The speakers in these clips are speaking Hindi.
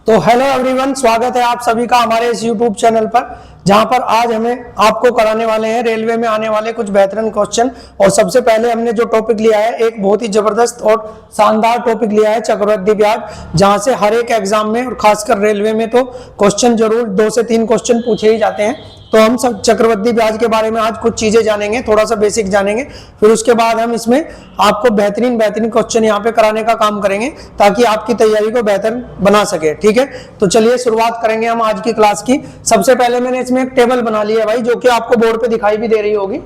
तो हेलो एवरीवन, स्वागत है आप सभी का हमारे इस यूट्यूब चैनल पर, जहां पर आज हमें आपको कराने वाले हैं रेलवे में आने वाले कुछ बेहतरीन क्वेश्चन। और सबसे पहले हमने जो टॉपिक लिया है, एक बहुत ही जबरदस्त और शानदार टॉपिक लिया है, चक्रवृद्धि ब्याज, जहां से हर एक एग्जाम में और खासकर रेलवे में तो क्वेश्चन जरूर 2 से 3 क्वेश्चन पूछे ही जाते हैं। तो हम सब चक्रवृद्धि ब्याज के बारे में आज कुछ चीजें जानेंगे, थोड़ा सा बेसिक जानेंगे, फिर उसके बाद हम इसमें आपको बेहतरीन क्वेश्चन यहाँ पे कराने का काम करेंगे ताकि आपकी तैयारी को बेहतर बना सके। ठीक है, तो चलिए शुरुआत करेंगे हम आज की क्लास की। सबसे पहले मैंने इसमें एक टेबल बना ली है भाई, जो कि आपको बोर्ड पे दिखाई भी दे रही होगी।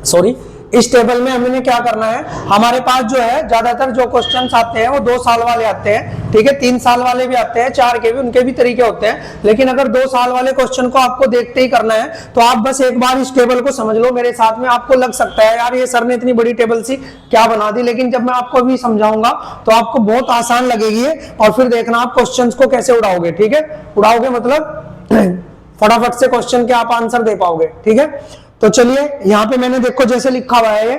सॉरी, इस टेबल में हमने क्या करना है, हमारे पास जो है ज्यादातर जो क्वेश्चंस आते हैं वो 2 साल वाले आते हैं। ठीक है, 3 साल वाले भी आते हैं, 4 के भी, उनके भी तरीके होते हैं। लेकिन अगर 2 साल वाले क्वेश्चन को आपको देखते ही करना है तो आप बस एक बार इस टेबल को समझ लो मेरे साथ में। आपको लग सकता है यार ये सर ने इतनी बड़ी टेबल सी क्या बना दी, लेकिन जब मैं आपको भी समझाऊंगा तो आपको बहुत आसान लगेगी और फिर देखना आप क्वेश्चन को कैसे उड़ाओगे। ठीक है, उड़ाओगे मतलब फटाफट से क्वेश्चन के आप आंसर दे पाओगे। ठीक है, तो चलिए यहाँ पे मैंने देखो जैसे लिखा हुआ है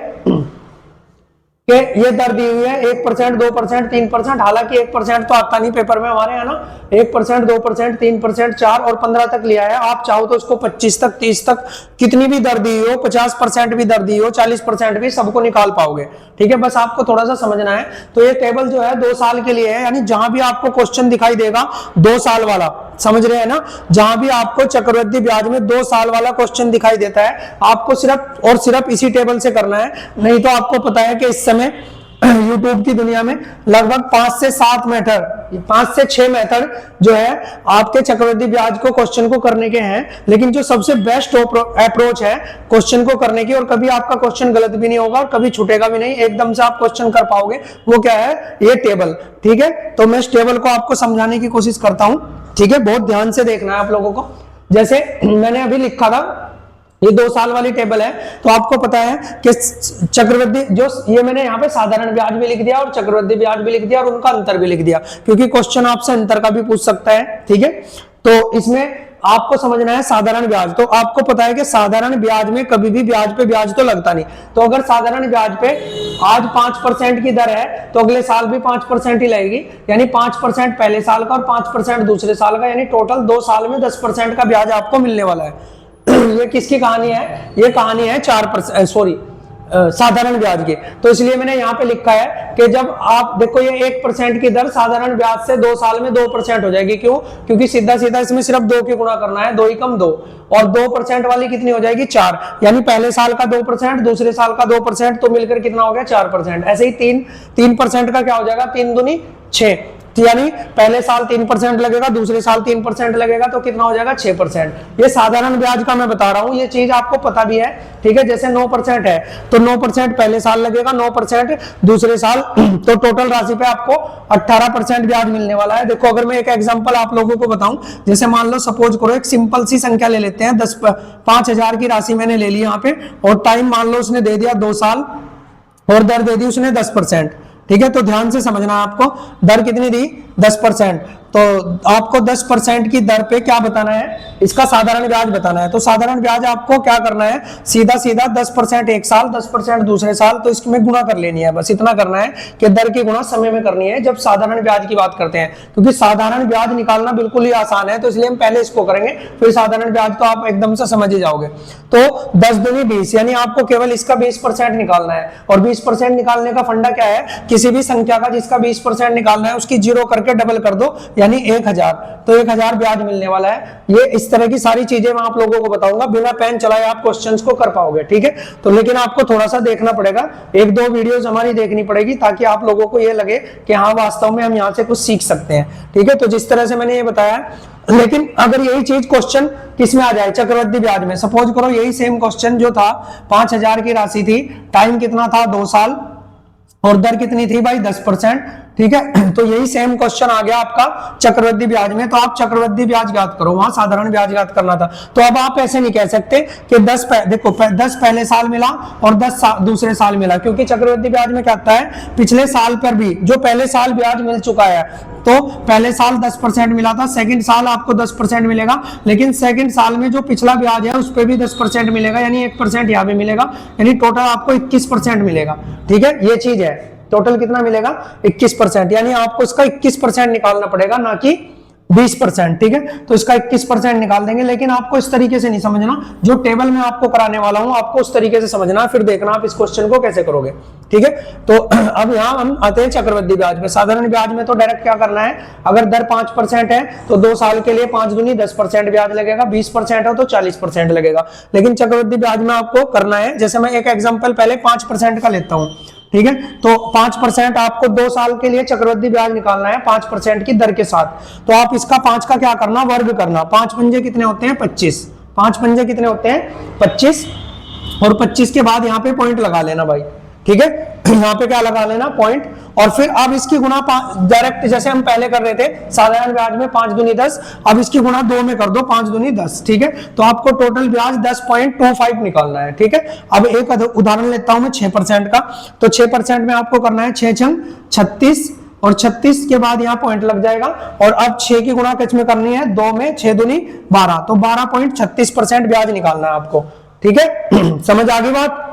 कि ये दर दी हुई है 1%, 2%, 3%। हालांकि 1% तो आता नहीं पेपर में हमारे, है ना। 1%, 2%, 3%, 4 और 15 तक लिया है। आप चाहो तो इसको 25 तक, 30 तक, कितनी भी दर दी हो, 50% भी दर दी हो, 40% भी, सबको निकाल पाओगे। ठीक है, बस आपको थोड़ा सा समझना है। तो ये टेबल जो है 2 साल के लिए है, यानी जहां भी आपको क्वेश्चन दिखाई देगा 2 साल वाला, समझ रहे हैं ना, जहां भी आपको चक्रवृद्धि ब्याज में 2 साल वाला क्वेश्चन दिखाई देता है, आपको सिर्फ और सिर्फ इसी टेबल से करना है। नहीं तो आपको पता है कि इस समय यूट्यूब की दुनिया में लगभग 5 से 7 मेथड, 5 से 6 मेथड जो है आपके चक्रवृद्धि ब्याज को क्वेश्चन को करने के हैं। लेकिन जो सबसे बेस्ट अप्रोच है क्वेश्चन को करने की, और कभी आपका क्वेश्चन गलत भी नहीं होगा और कभी छूटेगा भी नहीं, एकदम से आप क्वेश्चन कर पाओगे, वो क्या है, ये टेबल। ठीक है, तो मैं इस टेबल को आपको समझाने की कोशिश करता हूं। ठीक है, बहुत ध्यान से देखना है आप लोगों को। जैसे मैंने अभी लिखा था, ये 2 साल वाली टेबल है, तो आपको पता है कि चक्रवृद्धि, जो ये मैंने यहाँ पे साधारण ब्याज भी लिख दिया और चक्रवृद्धि ब्याज भी लिख दिया और उनका अंतर भी लिख दिया, क्योंकि क्वेश्चन आपसे अंतर का भी पूछ सकता है। ठीक है, तो इसमें आपको समझना है साधारण ब्याज। तो आपको पता है कि साधारण ब्याज में कभी भी ब्याज पे ब्याज तो लगता नहीं। तो अगर साधारण ब्याज पे आज 5% की दर है तो अगले साल भी 5% ही लगेगी, यानी 5% पहले साल का और 5% दूसरे साल का, यानी टोटल 2 साल में 10% का ब्याज आपको मिलने वाला है। ये किसकी कहानी है, ये कहानी है 4%, साधारण ब्याज की। तो इसलिए मैंने यहाँ पे लिखा है कि जब आप देखो ये 1% की दर साधारण ब्याज से 2 साल में 2% हो जाएगी। क्यों? क्योंकि सीधा सीधा इसमें सिर्फ 2 की गुणा करना है, 2 ही कम 2, और 2% वाली कितनी हो जाएगी, 4, यानी पहले साल का 2%, दूसरे साल का 2%, तो मिलकर कितना हो गया, 4%। ऐसे ही 3% का क्या हो जाएगा, 3 दूनी 6, यानी पहले साल 3% लगेगा, दूसरे साल 3% लगेगा, तो कितना हो जाएगा, 6%। ये साधारण ब्याज का मैं बता रहा हूं, ये चीज आपको पता भी है। ठीक है, जैसे 9% है तो 9% पहले साल लगेगा, 9% दूसरे साल, तो टोटल राशि पे आपको 18% ब्याज मिलने वाला है। देखो, अगर मैं एक एग्जांपल आप लोगों को बताऊं, जैसे मान लो सपोज करो एक सिंपल सी संख्या ले लेते हैं, 5,000 की राशि मैंने ले ली यहाँ पे, और टाइम मान लो उसने दे दिया 2 साल, और दर दे दी उसने 10%। ठीक है, तो ध्यान से समझना, आपको दर कितनी दी, 10%। तो आपको 10% की दर पे क्या बताना है, इसका साधारण ब्याज बताना है। तो साधारण ब्याज आपको क्या करना है, सीधा सीधा 10% एक साल, 10% दूसरे साल, तो इसमें गुणा कर लेनी है। बस इतना करना है कि दर की गुणा समय में करनी है जब साधारण ब्याज की बात करते हैं, क्योंकि साधारण ब्याज निकालना बिल्कुल ही आसान है। तो इसलिए हम पहले इसको करेंगे, फिर साधारण ब्याज तो आप एकदम से समझ ही जाओगे। तो 10 दूनी 20, यानी आपको केवल इसका 20% निकालना है। और 20% निकालने का फंडा क्या है, किसी भी संख्या का जिसका 20% निकालना है उसकी 0 करके डबल कर दो, यानी 1000, तो 1000 ब्याज मिलने वाला है। ये इस तरह की सारी चीजें मैं आप लोगों को बताऊंगा, बिना पेन चलाए आप क्वेश्चंस को कर पाओगे। ठीक है, तो लेकिन आपको थोड़ा सा देखना पड़ेगा, 1-2 वीडियोस हमारी देखनी पड़ेगी, ताकि आप लोगों को ये लगे कि हाँ वास्तव में हम यहाँ से कुछ सीख सकते हैं। ठीक है, तो जिस तरह से मैंने ये बताया, लेकिन अगर यही चीज क्वेश्चन किसमें आ जाए, चक्रवृद्धि ब्याज में, सपोज करो यही सेम क्वेश्चन जो था, 5,000 की राशि थी, टाइम कितना था, 2 साल, और दर कितनी थी भाई, 10%। ठीक है, तो यही सेम क्वेश्चन आ गया आपका चक्रवृद्धि ब्याज में, तो आप चक्रवृद्धि ब्याज याद करो, वहां साधारण ब्याज याद करना था। तो अब आप ऐसे नहीं कह सकते कि 10 पहले साल मिला और 10 दूसरे साल मिला, क्योंकि चक्रवृद्धि ब्याज में क्या होता है, पिछले साल पर भी जो पहले साल ब्याज मिल चुका है, तो पहले साल 10% मिला था, सेकंड साल आपको 10% मिलेगा, लेकिन सेकंड साल में जो पिछला ब्याज है उस पर भी 10% मिलेगा, यानी 1% यहाँ पे मिलेगा, यानी टोटल आपको 21% मिलेगा। ठीक है, ये चीज है। टोटल कितना मिलेगा 21%, यानी आपको इसका 21% निकालना पड़ेगा, ना कि 20%। ठीक है, तो इसका 21% निकाल देंगे, लेकिन आपको इस तरीके से नहीं समझना, जो टेबल में आपको कराने वाला हूं आपको उस तरीके से समझना, फिर देखना आप इस क्वेश्चन को कैसे करोगे। ठीक है, तो अब यहां हम आते हैं चक्रवृद्धि ब्याज में। साधारण ब्याज में तो डायरेक्ट क्या करना है, अगर दर 5% है तो 2 साल के लिए 5 दूनी 10% ब्याज लगेगा, 20% हो तो 40% लगेगा। लेकिन चक्रवृद्धि ब्याज में आपको करना है, जैसे मैं एक एग्जांपल पहले 5% का लेता हूं। ठीक है, तो 5% आपको 2 साल के लिए चक्रवृद्धि ब्याज निकालना है 5% की दर के साथ। तो आप इसका 5 का क्या करना, वर्ग करना। 5 पंजे कितने होते हैं 25, 5 पंजे कितने होते हैं 25, और 25 के बाद यहाँ पे पॉइंट लगा लेना भाई। ठीक है, यहाँ पे क्या लगा लेना, पॉइंट। और फिर अब इसकी गुणा डायरेक्ट जैसे हम पहले कर रहे थे साधारण ब्याज में 5 दूनी 10, अब इसकी गुणा 2 में कर दो, 5 दूनी 10। ठीक है, तो आपको टोटल ब्याज 10.25 निकालना है। ठीक है, अब एक उदाहरण लेता हूं मैं 6% का। तो 6% में आपको करना है 6 छंग 36, और 36 के बाद यहाँ पॉइंट लग जाएगा। और अब 6 की गुणा किस में करनी है, 2 में, 6 दूनी 12, तो 12.36% ब्याज निकालना है आपको। ठीक है, समझ आ गई बात।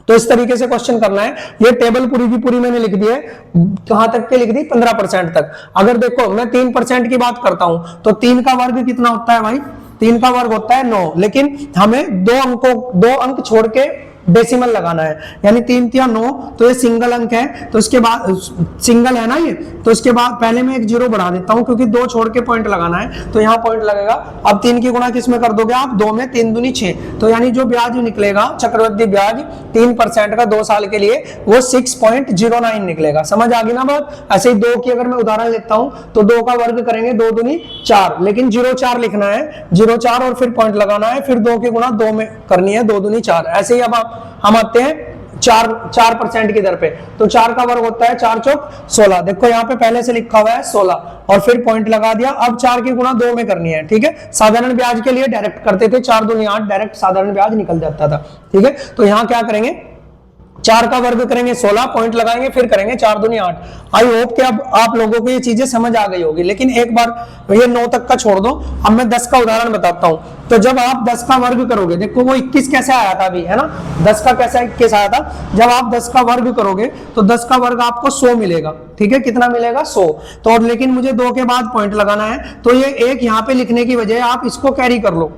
तो इस तरीके से क्वेश्चन करना है। ये टेबल पूरी की पूरी मैंने लिख दी है, कहां तक के लिख दी, 15% तक। अगर देखो मैं 3% की बात करता हूं तो 3 का वर्ग कितना होता है भाई, 3 का वर्ग होता है 9, लेकिन हमें 2 अंक छोड़ के डेसिमल लगाना है, यानी 3 या 9, तो ये सिंगल अंक है, तो इसके बाद सिंगल है ना ये, तो इसके बाद पहले मैं एक 0 बढ़ा देता हूं, क्योंकि 2 छोड़ के पॉइंट लगाना है, तो यहाँ पॉइंट लगेगा। अब 3 की गुणा किस में कर दोगे आप, 2 में, 3 दूनी 6, तो यानी जो ब्याज निकलेगा चक्रवृद्धि ब्याज 3% का 2 साल के लिए, वो 6.09 निकलेगा। समझ आ गई ना बात। ऐसे ही 2 की अगर मैं उदाहरण लेता हूं तो 2 का वर्ग करेंगे 2 दूनी 4, लेकिन 0.4 लिखना है, 0.4 और फिर पॉइंट लगाना है, फिर 2 की गुणा 2 में करनी है, 2 दूनी 4। ऐसे ही अब हम आते हैं 4% की दर पे, तो 4 का वर्ग होता है 4 चौक 16। देखो यहाँ पे पहले से लिखा हुआ है 16, और फिर पॉइंट लगा दिया। अब 4 की गुणा 2 में करनी है। ठीक है, साधारण ब्याज के लिए डायरेक्ट करते थे, 4 दूनी 8, डायरेक्ट साधारण ब्याज निकल जाता था। ठीक है, तो यहाँ क्या करेंगे, 4 का वर्ग करेंगे 16, पॉइंट लगाएंगे, फिर करेंगे 4 दूनी 8। आई होप कि अब आप लोगों को ये चीजें समझ आ गई होगी, लेकिन एक बार ये 9 तक का छोड़ दो, अब मैं 10 का उदाहरण बताता हूं। तो जब आप 10 का वर्ग करोगे, देखो वो 21 कैसे आया था अभी, है ना, 10 का कैसे 21 आया था। जब आप 10 का वर्ग करोगे तो 10 का वर्ग आपको 100 मिलेगा। ठीक है, कितना मिलेगा 100, तो और लेकिन मुझे 2 के बाद पॉइंट लगाना है, तो ये एक यहाँ पे लिखने की बजाय आप इसको कैरी कर लो,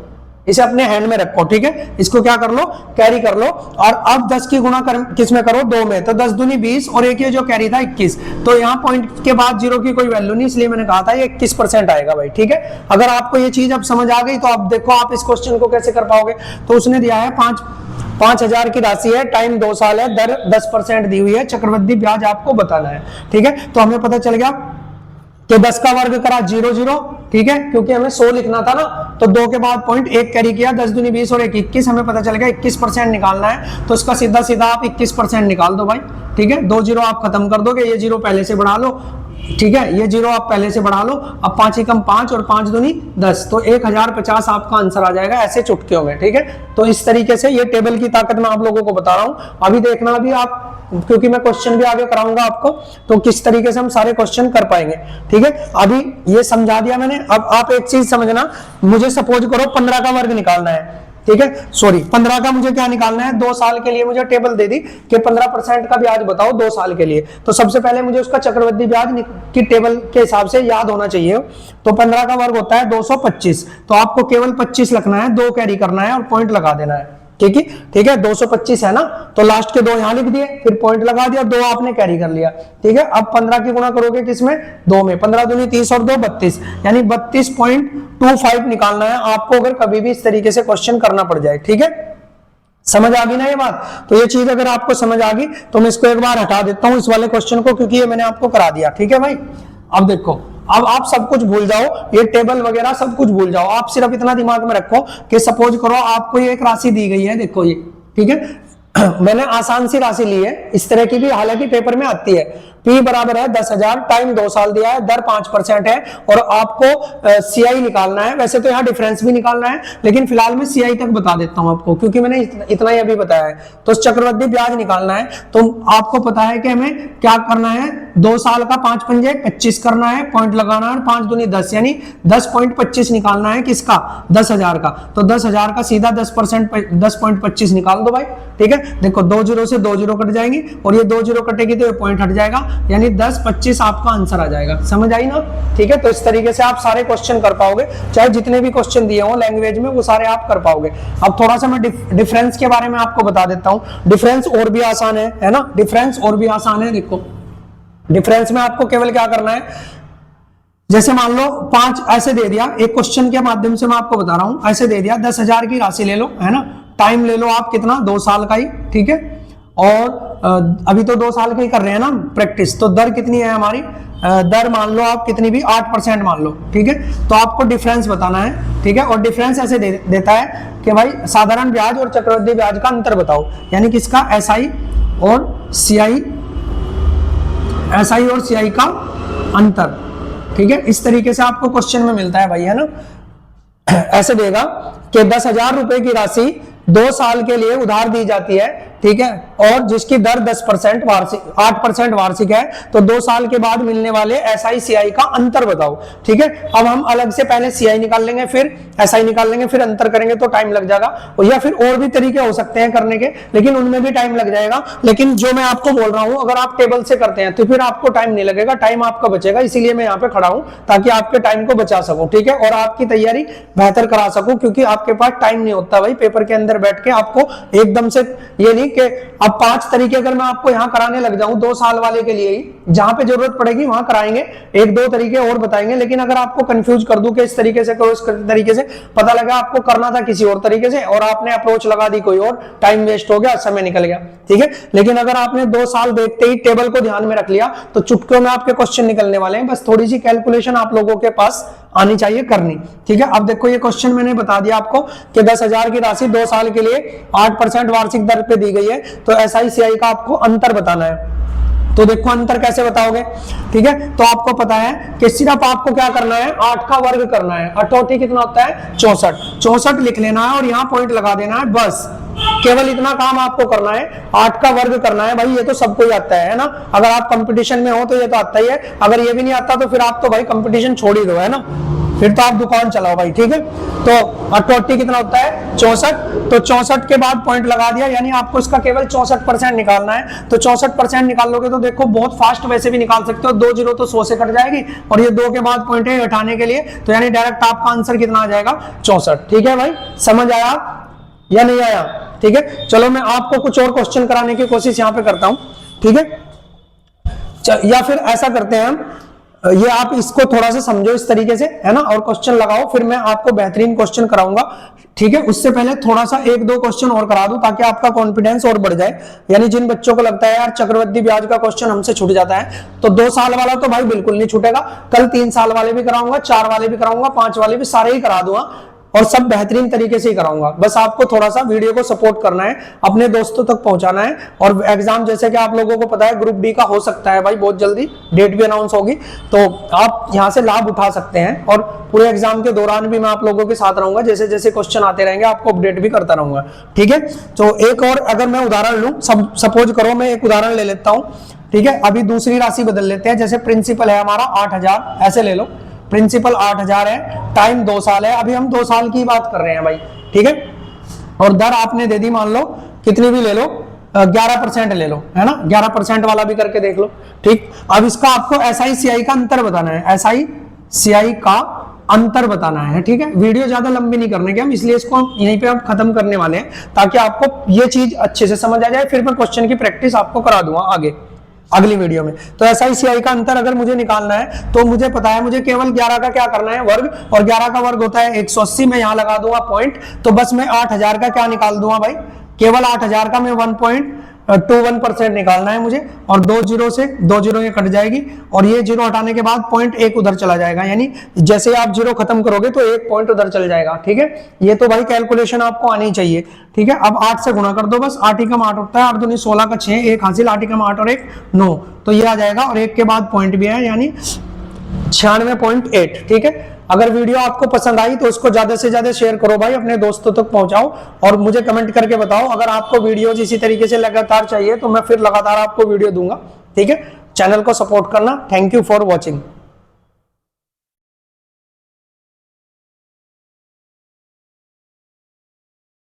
इसे अपने हैंड में रखो। ठीक है, इसको क्या कर लो, कैरी कर लो। और अब 10 की गुणा किस में करो, 2 में, तो 10 दूनी 20, और एक ये जो कैरी था 21, तो यहाँ पॉइंट के बाद 0 की कोई वैल्यू नहीं, इसलिए मैंने कहा था ये 21% आएगा भाई। ठीक है, अगर आपको ये चीज अब समझ आ गई तो आप देखो आप इस क्वेश्चन को कैसे कर पाओगे। तो उसने दिया है 5,000 की राशि है, टाइम 2 साल है, दर 10% दी हुई है, चक्रवृद्धि ब्याज आपको बताना है। ठीक है, तो हमें पता चल गया कि 10 का वर्ग करा 0, ठीक है, क्योंकि हमें 100 लिखना था ना, तो 2 के बाद पॉइंट 1 कैरी किया, 10 दूनी 20 और 1 21, हमें पता चल गया 21% निकालना है। तो इसका सीधा सीधा आप 21% निकाल दो भाई। ठीक है, 2 0 आप खत्म कर दोगे, ये 0 पहले से बढ़ा लो। ठीक है, ये 0 आप पहले से बढ़ा लो। अब 5 ही कम 5 और 5 दूनी 10, तो 1050 आपका आंसर आ जाएगा ऐसे चुटकियों में। ठीक है, तो इस तरीके से ये टेबल की ताकत मैं आप लोगों को बता रहा हूं। अभी देखना भी आप, क्योंकि मैं क्वेश्चन भी आगे कराऊंगा आपको, तो किस तरीके से हम सारे क्वेश्चन कर पाएंगे। ठीक है, अभी ये समझा दिया मैंने। अब आप एक चीज समझना, मुझे सपोज करो 15 का वर्ग निकालना है। ठीक है, सॉरी 15 का मुझे क्या निकालना है, 2 साल के लिए मुझे टेबल दे दी कि 15% का ब्याज बताओ 2 साल के लिए। तो सबसे पहले मुझे उसका चक्रवृद्धि ब्याज की टेबल के हिसाब से याद होना चाहिए। तो 15 का वर्ग होता है 225, तो आपको केवल 25 लिखना है, 2 कैरी करना है और पॉइंट लगा देना है। ठीक है, ठीक है, 225 है ना, तो लास्ट के 2 यहां लिख दिए, फिर पॉइंट लगा दिया, 2 आपने कैरी कर लिया। ठीक है, अब 15 की गुणा करोगे किसमें, 2 में, 15 दूनी 30 और 2 32, यानी 32.25 निकालना है आपको, अगर कभी भी इस तरीके से क्वेश्चन करना पड़ जाए। ठीक है, समझ आ गई ना ये बात। तो ये चीज अगर आपको समझ आ गई तो मैं इसको एक बार हटा देता हूं इस वाले क्वेश्चन को, क्योंकि ये मैंने आपको करा दिया। ठीक है भाई, अब देखो, अब आप सब कुछ भूल जाओ, ये टेबल वगैरह सब कुछ भूल जाओ। आप सिर्फ इतना दिमाग में रखो कि सपोज करो आपको ये एक राशि दी गई है, देखो ये, ठीक है, मैंने आसान सी राशि ली है, इस तरह की भी हालांकि पेपर में आती है। P बराबर है 10,000, टाइम 2 साल दिया है, दर 5% है, और आपको CI निकालना है। वैसे तो यहाँ डिफरेंस भी निकालना है, लेकिन फिलहाल मैं CI तक बता देता हूं आपको, क्योंकि मैंने इतना ही अभी बताया है। तो चक्रवृद्धि ब्याज निकालना है, तो आपको पता है कि हमें क्या करना है, 2 साल का 5 पंजे 25 करना है, पॉइंट लगाना है, 5 दूनी 10 यानी 10.25 निकालना है किसका, 10,000 का। तो 10,000 का सीधा 10% 10.25 निकाल दो भाई, ठीक है। देखो 2 जीरो से 2 जीरो कट जाएंगी और ये 2 जीरो कटेगी तो ये पॉइंट हट जाएगा, यानी 10.25 आपका आंसर आ जाएगा। समझ आई ना, ठीक है। तो इस तरीके से आप सारे क्वेश्चन कर पाओगे, चाहे जितने भी क्वेश्चन दिए हो लैंग्वेज में वो सारे आप कर पाओगे। अब थोड़ा सा मैं डिफरेंस के बारे में आपको बता देता हूं। डिफरेंस और भी आसान है ना, डिफरेंस और भी आसान है। देखो डिफरेंस में आपको केवल क्या करना है, जैसे मान लो 5 ऐसे दे दिया, एक क्वेश्चन के माध्यम से मैं आपको बता रहा हूं, ऐसे दे दिया 10,000 की राशि ले लो, है ना। टाइम ले लो आप कितना, 2 साल का ही, ठीक है। और अभी तो 2 साल का ही कर रहे हैं ना प्रैक्टिस, तो दर कितनी है हमारी, दर मान लो आप कितनी भी 8% मान लो, ठीक है। तो आपको डिफरेंस बताना है, ठीक है। और डिफरेंस ऐसे देता है कि भाई साधारण ब्याज और चक्रवृद्धि ब्याज का अंतर बताओ, यानी किसका, एसआई और सीआई, एसआई और सीआई का अंतर, ठीक है। इस तरीके से आपको क्वेश्चन में मिलता है भाई, है ना। ऐसे देगा कि 10,000 रुपए की राशि 2 साल के लिए उधार दी जाती है, ठीक है, और जिसकी दर 10% वार्षिक 8% वार्षिक है, तो 2 साल के बाद मिलने वाले एसआई सीआई का अंतर बताओ, ठीक है। अब हम अलग से पहले सीआई निकाल लेंगे, फिर एसआई निकाल लेंगे, फिर अंतर करेंगे तो टाइम लग जाएगा, या फिर और भी तरीके हो सकते हैं करने के, लेकिन उनमें भी टाइम लग जाएगा। लेकिन जो मैं आपको बोल रहा हूं, अगर आप टेबल से करते हैं तो फिर आपको टाइम नहीं लगेगा, टाइम आपका बचेगा। इसीलिए मैं यहाँ पे खड़ा हूं ताकि आपके टाइम को बचा सकूं, ठीक है, और आपकी तैयारी बेहतर करा सकूं, क्योंकि आपके पास टाइम नहीं होता भाई पेपर के अंदर बैठ के आपको एकदम से। ये नहीं कि अब 5 तरीके अगर मैं आपको यहाँ कराने लग जाऊं 2 साल वाले के लिए ही, जहां पे जरूरत पड़ेगी वहां कराएंगे, 1-2 तरीके और बताएंगे, लेकिन अगर आपको कंफ्यूज कर दूं कि इस तरीके से करो, इस तरीके से, पता लगा आपको करना था किसी और तरीके से और आपने अप्रोच लगा दी कोई और, टाइम वेस्ट हो गया, समय निकल गया, ठीक है। लेकिन अगर आपने 2 साल देखते ही टेबल को ध्यान में रख लिया तो चुटकियों में आपके क्वेश्चन निकलने वाले हैं। बस थोड़ी सी कैलकुलेशन आप लोगों के पास आनी चाहिए करनी, ठीक है। अब देखो ये क्वेश्चन मैंने बता दिया आपको कि 10,000 की राशि 2 साल के लिए 8% वार्षिक दर पे दी गई है, तो एसआई सीआई का आपको अंतर बताना है। तो देखो अंतर कैसे बताओगे, ठीक है। तो आपको पता है कि सिर्फ आपको क्या करना है, 8 का वर्ग करना है, 8 कितना होता है 64 लिख लेना है और यहाँ पॉइंट लगा देना है, बस केवल इतना काम आपको करना है, 8 का वर्ग करना है। भाई ये तो सबको ही आता है ना, अगर आप कंपटीशन में हो तो ये तो आता ही है, अगर ये भी नहीं आता तो फिर आप तो भाई कंपटीशन छोड़ ही दो, है ना, फिर तो आप दुकान चलाओ भाई, ठीक है। तो 88 कितना होता है 64, तो 64 के बाद पॉइंट लगा दिया, यानी आपको इसका केवल 64% निकालना है। तो 64% निकाल लोगे तो देखो बहुत फास्ट वैसे भी निकाल सकते हो, 2 जीरो तो 100 से कट जाएगी और ये 2 के बाद पॉइंट है हटाने के लिए, तो यानी डायरेक्ट आपका आंसर कितना आ जाएगा 64, ठीक है भाई। समझ आया या नहीं आया, ठीक है। चलो मैं आपको कुछ और क्वेश्चन कराने की कोशिश यहाँ पे करता हूं, ठीक है। या फिर ऐसा करते हैं हम, ये आप इसको थोड़ा सा समझो इस तरीके से, है ना, और क्वेश्चन लगाओ, फिर मैं आपको बेहतरीन क्वेश्चन कराऊंगा, ठीक है। उससे पहले थोड़ा सा 1-2 क्वेश्चन और करा दूं ताकि आपका कॉन्फिडेंस और बढ़ जाए। यानी जिन बच्चों को लगता है यार चक्रवृद्धि ब्याज का क्वेश्चन हमसे छूट जाता है, तो 2 साल वाला तो भाई बिल्कुल नहीं छूटेगा, कल 3 साल वाले भी कराऊंगा, 4 वाले भी कराऊंगा, 5 वाले भी, सारे ही करा दूंगा और सब बेहतरीन तरीके से ही कराऊंगा। बस आपको थोड़ा सा वीडियो को सपोर्ट करना है, अपने दोस्तों तक पहुंचाना है। और एग्जाम जैसे कि आप लोगों को पता है ग्रुप डी का हो सकता है भाई बहुत जल्दी, डेट भी अनाउंस होगी, तो आप यहां से लाभ उठा सकते हैं। और पूरे एग्जाम के दौरान भी मैं आप लोगों के साथ रहूंगा, जैसे जैसे क्वेश्चन आते रहेंगे आपको अपडेट भी करता रहूंगा, ठीक है। तो एक और अगर मैं उदाहरण लूं, सपोज करो मैं एक उदाहरण ले लेता हूं, ठीक है। अभी दूसरी राशि बदल लेते हैं, जैसे प्रिंसिपल है हमारा 8,000, ऐसे ले लो, प्रिंसिपल 8,000 है, टाइम 2 साल है, अभी हम 2 साल की बात कर रहे हैं भाई, ठीक है। और दर आपने दे दी, मान लो कितनी भी ले लो, 11% ले लो, है ना, 11% वाला भी करके देख लो, ठीक। अब इसका आपको एसआई सीआई का अंतर बताना है, एसआई सीआई का अंतर बताना है, ठीक है। वीडियो ज्यादा लंबी नहीं करने के हम, इसलिए इसको यहीं पे हम खत्म करने वाले हैं ताकि आपको ये चीज अच्छे से समझ आ जाए, फिर मैं क्वेश्चन की प्रैक्टिस आपको करा दूंगा आगे अगली वीडियो में। तो एसआई सीआई का अंतर अगर मुझे निकालना है तो मुझे पता है मुझे केवल 11 का क्या करना है वर्ग, और 11 का वर्ग होता है 180, मैं यहां लगा दूंगा पॉइंट, तो बस मैं 8,000 का क्या निकाल दूंगा भाई, केवल 8,000 का मैं 1.21% निकालना है मुझे, और 2 जीरो से 2 जीरो ये कट जाएगी और ये जीरो हटाने के बाद पॉइंट 1 उधर चला जाएगा, यानी जैसे आप जीरो खत्म करोगे तो 1 पॉइंट उधर चल जाएगा, ठीक है। ये तो भाई कैलकुलेशन आपको आनी चाहिए, ठीक है। अब 8 से गुणा कर दो, बस 8 एकम 8 होता है, 8 दूनी 16 का 6, 1 हासिल, 8 एकम 8 और 1 9, तो ये आ जाएगा, और 1 के बाद पॉइंट भी है, यानी 96.8, ठीक है। अगर वीडियो आपको पसंद आई तो उसको ज्यादा से ज्यादा शेयर करो भाई, अपने दोस्तों तक पहुंचाओ और मुझे कमेंट करके बताओ। अगर आपको वीडियोज इसी तरीके से लगातार चाहिए तो मैं फिर लगातार आपको वीडियो दूंगा, ठीक है। चैनल को सपोर्ट करना। Thank you for watching.